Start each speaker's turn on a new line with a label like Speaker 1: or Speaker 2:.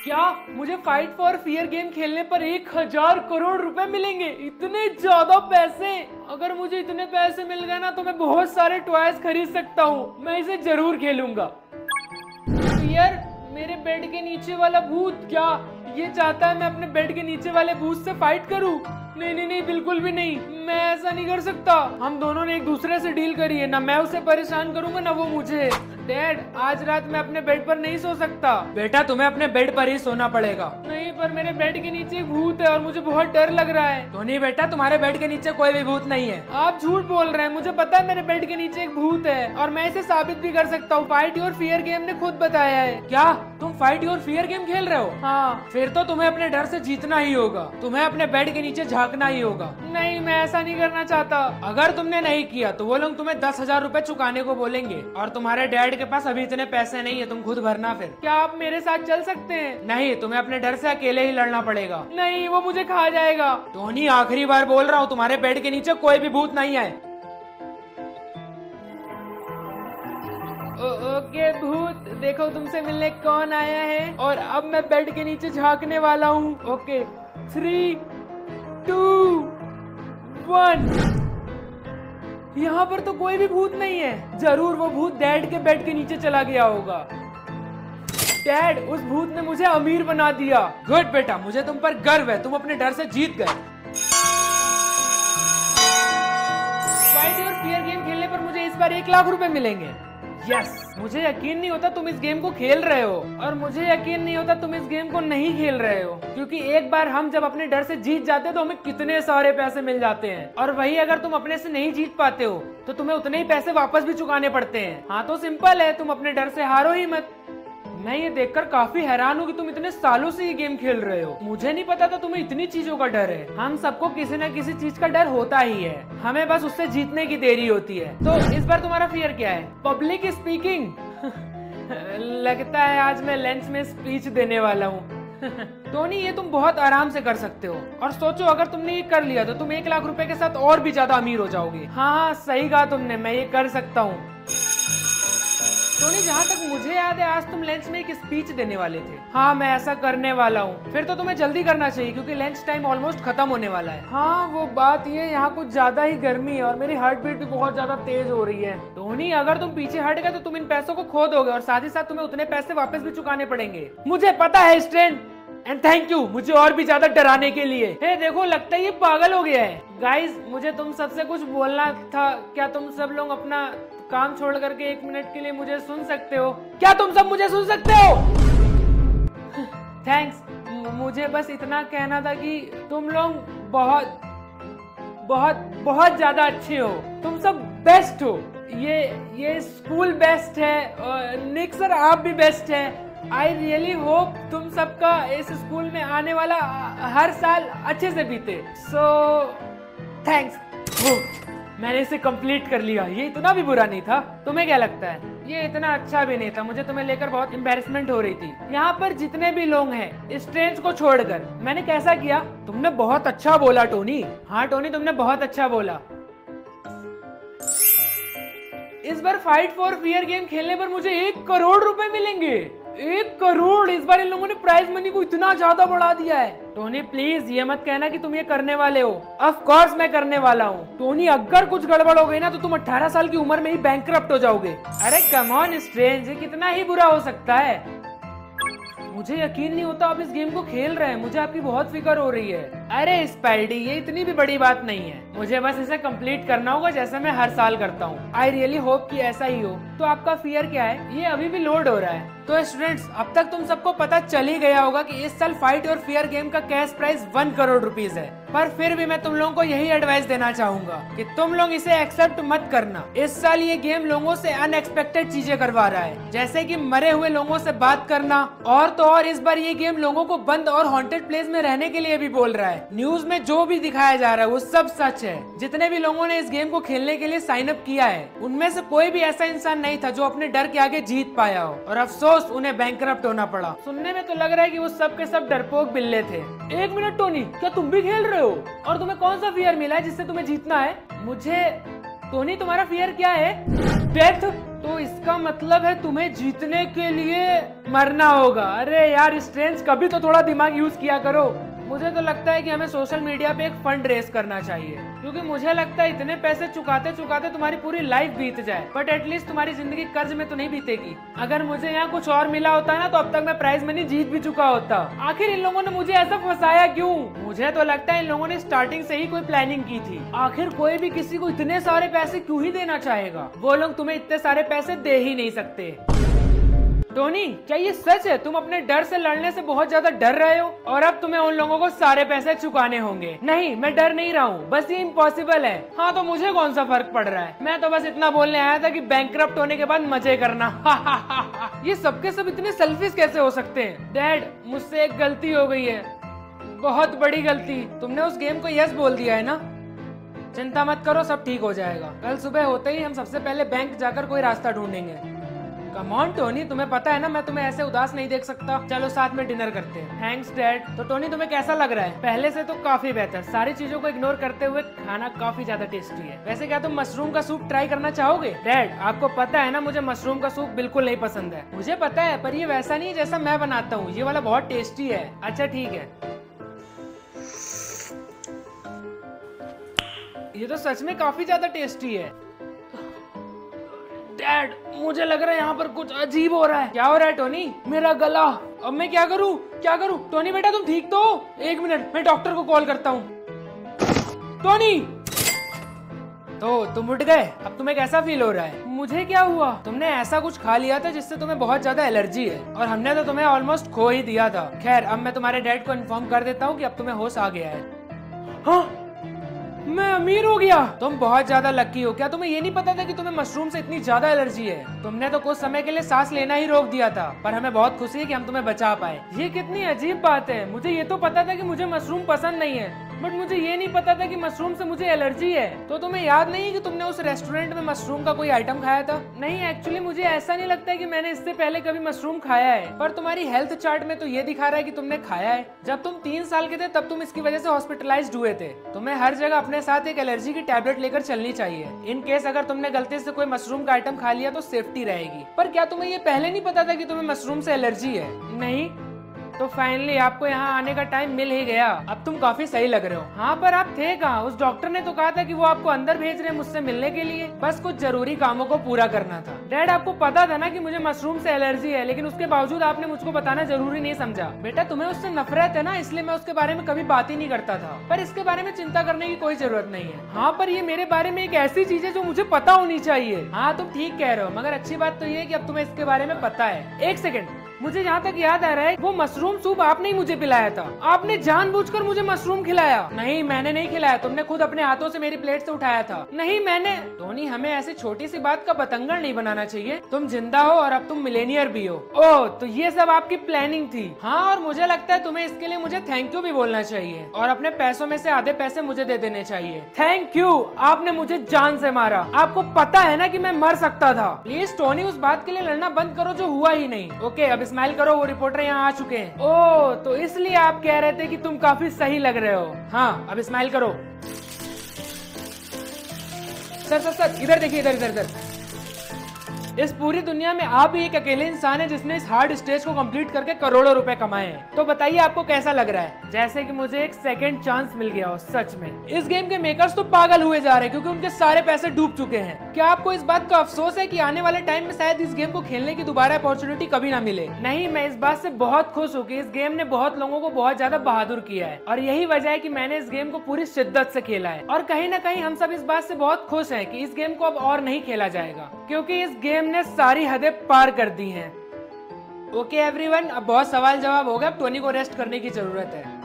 Speaker 1: क्या मुझे fight for fear game खेलने पर 1000 करोड़ रुपए मिलेंगे? इतने ज्यादा पैसे! अगर मुझे इतने पैसे मिल गए ना तो मैं बहुत सारे टॉयज खरीद सकता हूँ। मैं इसे जरूर खेलूंगा। फियर, मेरे बेड के नीचे वाला भूत क्या ये चाहता है मैं अपने बेड के नीचे वाले भूत से फाइट करूं? नहीं नहीं नहीं, बिल्कुल भी नहीं। मैं ऐसा नहीं कर सकता। हम दोनों ने एक दूसरे से डील करी है ना। मैं उसे परेशान करूंगा ना वो मुझे। डैड, आज रात मैं अपने बेड पर नहीं सो सकता। बेटा, तुम्हें अपने बेड पर ही सोना पड़ेगा। नहीं, पर मेरे बेड के नीचे एक भूत है और मुझे बहुत डर लग रहा है। तो नहीं बेटा, तुम्हारे बेड के नीचे कोई भी भूत नहीं है। आप झूठ बोल रहे हैं। मुझे पता है मेरे बेड के नीचे एक भूत है और मैं इसे साबित भी कर सकता हूँ। फाइट योर फियर गेम ने खुद बताया है। क्या तुम फाइट योर फियर गेम खेल रहे हो? हाँ। फिर तो तुम्हें अपने डर से जीतना ही होगा। तुम्हें अपने बेड के नीचे झांकना ही होगा। नहीं, मैं ऐसा नहीं करना चाहता। अगर तुमने नहीं किया तो वो लोग तुम्हें 10,000 रुपए चुकाने को बोलेंगे और तुम्हारे डैड के पास अभी इतने पैसे नहीं है। तुम खुद भरना। फिर क्या आप मेरे साथ चल सकते हैं? नहीं, तुम्हें अपने डर से अकेले ही लड़ना पड़ेगा। नहीं, वो मुझे खा जाएगा। टोनी, आखिरी बार बोल रहा हूँ, तुम्हारे बेड के नीचे कोई भी भूत नहीं है। ओके भूत, देखो तुमसे मिलने कौन आया है और अब मैं बेड के नीचे झांकने वाला हूँ। ओके, 3, 2, 1। यहाँ पर तो कोई भी भूत नहीं है। जरूर वो भूत डैड के बेड के नीचे चला गया होगा। डैड, उस भूत ने मुझे अमीर बना दिया। गुड बेटा, मुझे तुम पर गर्व है। तुम अपने डर से जीत गए। फाइट योर फियर गेम खेलने पर मुझे इस बार 1 लाख रुपए मिलेंगे। यस, मुझे यकीन नहीं होता तुम इस गेम को खेल रहे हो और मुझे यकीन नहीं होता तुम इस गेम को नहीं खेल रहे हो, क्योंकि एक बार हम जब अपने डर से जीत जाते हैं तो हमें कितने सारे पैसे मिल जाते हैं और वही अगर तुम अपने से नहीं जीत पाते हो तो तुम्हें उतने ही पैसे वापस भी चुकाने पड़ते हैं। हाँ, तो सिंपल है, तुम अपने डर से हारो ही मत। मैं ये देखकर काफी हैरान हूँ कि तुम इतने सालों से ये गेम खेल रहे हो। मुझे नहीं पता था तुम्हें इतनी चीजों का डर है। हम सबको किसी न किसी चीज का डर होता ही है, हमें बस उससे जीतने की देरी होती है। तो इस बार तुम्हारा फियर क्या है? Public speaking. लगता है आज मैं लंच में स्पीच देने वाला हूँ। टोनी, ये तुम बहुत आराम से कर सकते हो और सोचो अगर तुमने ये कर लिया तो तुम 1 लाख रुपए के साथ और भी ज्यादा अमीर हो जाओगे। हाँ, सही कहा तुमने, मैं ये कर सकता हूँ। टोनी, जहाँ तक मुझे याद है आज तुम लंच में एक स्पीच देने वाले थे। हाँ, मैं ऐसा करने वाला हूँ। फिर तो तुम्हें जल्दी करना चाहिए क्योंकि लंच टाइम ऑलमोस्ट खत्म होने वाला है। हाँ, वो बात ये, यहाँ कुछ ज्यादा ही गर्मी है और मेरी हार्ट बीट भी बहुत ज्यादा तेज हो रही है। टोनी, अगर तुम पीछे हट गए तो तुम इन पैसों को खो दोगे और साथ ही साथ तुम्हें उतने पैसे वापस भी चुकाने पड़ेंगे। मुझे पता है स्ट्रेन, एंड थैंक यू मुझे और भी ज्यादा डराने के लिए। हे देखो, लगता है ये पागल हो गया है। गाइस, मुझे तुम सबसे कुछ बोलना था। क्या तुम सब लोग अपना काम छोड़ करके 1 मिनट के लिए मुझे सुन सकते हो? क्या तुम सब मुझे सुन सकते हो? थैंक्स। मुझे बस इतना कहना था कि तुम लोग बहुत बहुत बहुत ज्यादा अच्छे हो। तुम सब बेस्ट हो। ये स्कूल बेस्ट है। निक सर, आप भी बेस्ट हैं। आई रियली होप तुम सबका इस स्कूल में आने वाला हर साल अच्छे से बीते। So thanks. मैंने इसे कंप्लीट कर लिया। ये इतना भी बुरा नहीं था। तुम्हें क्या लगता है? ये इतना अच्छा भी नहीं था। मुझे तुम्हें लेकर बहुत एम्बैरेसमेंट हो रही थी। यहाँ पर जितने भी लोग हैं स्ट्रेंज को छोड़कर, मैंने कैसा किया? तुमने बहुत अच्छा बोला टोनी। हाँ टोनी, तुमने बहुत अच्छा बोला। इस बार फाइट फॉर फियर गेम खेलने पर मुझे 1 करोड़ रुपए मिलेंगे। 1 करोड़! इस बार इन लोगों ने प्राइज मनी को इतना ज्यादा बढ़ा दिया है। टोनी प्लीज ये मत कहना कि तुम ये करने वाले हो। ऑफ कोर्स मैं करने वाला हूँ। टोनी, अगर कुछ गड़बड़ हो गई ना तो तुम 18 साल की उम्र में ही बैंकरप्ट हो जाओगे। अरे कम ऑन स्ट्रेंज, ये कितना ही बुरा हो सकता है? मुझे यकीन नहीं होता आप इस गेम को खेल रहे हैं। मुझे आपकी बहुत फिक्र हो रही है। अरे स्पाइडी, ये इतनी भी बड़ी बात नहीं है। मुझे बस इसे कंप्लीट करना होगा जैसे मैं हर साल करता हूँ। आई रियली होप कि ऐसा ही हो। तो आपका फियर क्या है? ये अभी भी लोड हो रहा है। तो स्टूडेंट्स, अब तक तुम सबको पता चल ही गया होगा कि इस साल फाइट और फियर गेम का कैश प्राइस 1 करोड़ रुपीज है। पर फिर भी मैं तुम लोगों को यही एडवाइस देना चाहूंगा कि तुम लोग इसे एक्सेप्ट मत करना। इस साल ये गेम लोगों से अनएक्सपेक्टेड चीजें करवा रहा है, जैसे कि मरे हुए लोगों से बात करना। और तो और इस बार ये गेम लोगों को बंद और हॉन्टेड प्लेस में रहने के लिए भी बोल रहा है। न्यूज में जो भी दिखाया जा रहा है वो सब सच है। जितने भी लोगों ने इस गेम को खेलने के लिए साइन अप किया है उनमें से कोई भी ऐसा इंसान नहीं था जो अपने डर के आगे जीत पाया हो, और अफसोस उन्हें बैंकरप्ट होना पड़ा। सुनने में तो लग रहा है कि वो सब के सब डरपोक बिल्ले थे। 1 मिनट टोनी, क्या तुम भी खेल रहे हो? और तुम्हें कौन सा फियर मिला है जिससे तुम्हें जीतना है? टोनी तुम्हारा फियर क्या है? डेथ। तो इसका मतलब है तुम्हें जीतने के लिए मरना होगा। अरे यार स्ट्रेंज, कभी तो थोड़ा दिमाग यूज किया करो। मुझे तो लगता है कि हमें सोशल मीडिया पे एक फंड रेस करना चाहिए, क्योंकि मुझे लगता है इतने पैसे चुकाते चुकाते तुम्हारी पूरी लाइफ बीत जाए, बट एटलीस्ट तुम्हारी जिंदगी कर्ज में तो नहीं बीतेगी। अगर मुझे यहाँ कुछ और मिला होता ना तो अब तक मैं प्राइज मनी जीत भी चुका होता। आखिर इन लोगों ने मुझे ऐसा फंसाया क्यों? मुझे तो लगता है इन लोगों ने स्टार्टिंग से ही कोई प्लानिंग की थी। आखिर कोई भी किसी को इतने सारे पैसे क्यों ही देना चाहेगा? वो लोग तुम्हें इतने सारे पैसे दे ही नहीं सकते। टोनी, क्या ये सच है तुम अपने डर से लड़ने से बहुत ज्यादा डर रहे हो और अब तुम्हें उन लोगों को सारे पैसे चुकाने होंगे? नहीं, मैं डर नहीं रहा हूँ, बस ये इम्पॉसिबल है। हाँ तो मुझे कौन सा फर्क पड़ रहा है? मैं तो बस इतना बोलने आया था कि बैंकक्रप्ट होने के बाद मजे करना। ये सबके सब इतने सेल्फिश कैसे हो सकते हैं? डैड, मुझसे एक गलती हो गई है, बहुत बड़ी गलती। तुमने उस गेम को यस बोल दिया है ना? चिंता मत करो, सब ठीक हो जाएगा। कल सुबह होते ही हम सबसे पहले बैंक जाकर कोई रास्ता ढूंढेंगे। कम ऑन टोनी, तुम्हें पता है ना मैं तुम्हें ऐसे उदास नहीं देख सकता। चलो साथ में डिनर करते हैं। Thanks dad. तो टोनी तुम्हें कैसा लग रहा है? पहले से तो काफी बेहतर। सारी चीजों को इग्नोर करते हुए खाना काफी ज्यादा टेस्टी है। वैसे क्या तुम मशरूम का सूप ट्राई करना चाहोगे? डैड, आपको पता है ना मुझे मशरूम का सूप बिल्कुल नहीं पसंद है। मुझे पता है, पर ये वैसा नहीं है जैसा मैं बनाता हूँ। ये वाला बहुत टेस्टी है। अच्छा ठीक है। ये तो सच में काफी ज्यादा टेस्टी है। डैड, मुझे लग रहा है यहाँ पर कुछ अजीब हो रहा है। क्या हो रहा है टोनी? मेरा गला। अब मैं क्या करूँ? क्या करूँ? टोनी बेटा तुम ठीक तो हो? एक मिनट, मैं डॉक्टर को कॉल करता हूँ। टोनी, तो तुम उठ गए? अब तुम्हें कैसा फील हो रहा है? मुझे क्या हुआ? तुमने ऐसा कुछ खा लिया था जिससे तुम्हें बहुत ज्यादा एलर्जी है, और हमने तो तुम्हें ऑलमोस्ट खो ही दिया था। खैर, अब मैं तुम्हारे डैड को इन्फॉर्म कर देता हूँ कि अब तुम्हें होश आ गया है। हाँ, मैं अमीर हो गया। तुम बहुत ज्यादा लकी हो। क्या तुम्हें ये नहीं पता था कि तुम्हें मशरूम से इतनी ज्यादा एलर्जी है? तुमने तो कुछ समय के लिए सांस लेना ही रोक दिया था, पर हमें बहुत खुशी है कि हम तुम्हें बचा पाए। ये कितनी अजीब बात है। मुझे ये तो पता था कि मुझे मशरूम पसंद नहीं है, बट मुझे ये नहीं पता था कि मशरूम से मुझे एलर्जी है। तो तुम्हें याद नहीं है कि तुमने उस रेस्टोरेंट में मशरूम का कोई आइटम खाया था? नहीं, एक्चुअली मुझे ऐसा नहीं लगता है कि मैंने इससे पहले कभी मशरूम खाया है, पर तुम्हारी हेल्थ चार्ट में तो ये दिखा रहा है कि तुमने खाया है। जब तुम 3 साल के थे तब तुम इसकी वजह से हॉस्पिटलाइज्ड हुए थे। तुम्हें हर जगह अपने साथ एक एलर्जी की टैबलेट लेकर चलनी चाहिए। इन केस अगर तुमने गलती से कोई मशरूम का आइटम खा लिया तो सेफ्टी रहेगी। पर क्या तुम्हें ये पहले नहीं पता था कि तुम्हें मशरूम से एलर्जी है? नहीं। तो फाइनली आपको यहाँ आने का टाइम मिल ही गया। अब तुम काफी सही लग रहे हो। हाँ, पर आप थे कहाँ? उस डॉक्टर ने तो कहा था कि वो आपको अंदर भेज रहे हैं मुझसे मिलने के लिए। बस कुछ जरूरी कामों को पूरा करना था। डैड, आपको पता था ना कि मुझे मशरूम से एलर्जी है, लेकिन उसके बावजूद आपने मुझको बताना जरूरी नहीं समझा। बेटा, तुम्हें उससे नफरत है ना, इसलिए मैं उसके बारे में कभी बात ही नहीं करता था। पर इसके बारे में चिंता करने की कोई जरूरत नहीं है। हाँ, पर ये मेरे बारे में एक ऐसी चीज है जो मुझे पता होनी चाहिए। हाँ, तुम ठीक कह रहे हो, मगर अच्छी बात तो ये है कि अब तुम्हें इसके बारे में पता है। एक सेकेंड, मुझे जहाँ तक याद आ रहा है वो मशरूम सूप आपने ही मुझे पिलाया था। आपने जानबूझकर मुझे मशरूम खिलाया। नहीं, मैंने नहीं खिलाया, तुमने खुद अपने हाथों से मेरी प्लेट से उठाया था। नहीं, मैंने। टोनी, हमें ऐसी छोटी सी बात का बतंगड़ नहीं बनाना चाहिए। तुम जिंदा हो और अब तुम मिलेनियर भी हो। ओह, तो ये सब आपकी प्लानिंग थी? हाँ, और मुझे लगता है तुम्हें इसके लिए मुझे थैंक यू भी बोलना चाहिए, और अपने पैसों में से आधे पैसे मुझे दे देने चाहिए। थैंक यू, आपने मुझे जान से मारा। आपको पता है ना कि मैं मर सकता था। प्लीज टोनी, उस बात के लिए लड़ना बंद करो जो हुआ ही नहीं। ओके, अब स्माइल करो, वो रिपोर्टर यहाँ आ चुके हैं। ओह, तो इसलिए आप कह रहे थे कि तुम काफी सही लग रहे हो। हाँ, अब स्माइल करो। सर सर सर, इधर देखिए, इधर इधर इधर। इस पूरी दुनिया में आप ही एक अकेले इंसान है जिसने इस हार्ड स्टेज को कंप्लीट करके करोड़ों रुपए कमाए हैं। तो बताइए आपको कैसा लग रहा है? जैसे कि मुझे एक सेकंड चांस मिल गया हो। सच में इस गेम के मेकर्स तो पागल हुए जा रहे हैं क्योंकि उनके सारे पैसे डूब चुके हैं। क्या आपको इस बात का अफसोस है कि आने वाले टाइम में शायद इस गेम को खेलने की दोबारा अपॉर्चुनिटी कभी ना मिले? नहीं, मैं इस बात से बहुत खुश हूँ कि इस गेम ने बहुत लोगों को बहुत ज्यादा बहादुर किया है, और यही वजह है कि मैंने इस गेम को पूरी शिद्दत से खेला है। और कहीं ना कहीं हम सब इस बात से बहुत खुश हैं कि इस गेम को अब और नहीं खेला जाएगा, क्योंकि इस गेम ने सारी हदें पार कर दी हैं। ओके एवरीवन, अब बहुत सवाल जवाब हो गया, अब टोनी को रेस्ट करने की जरूरत है।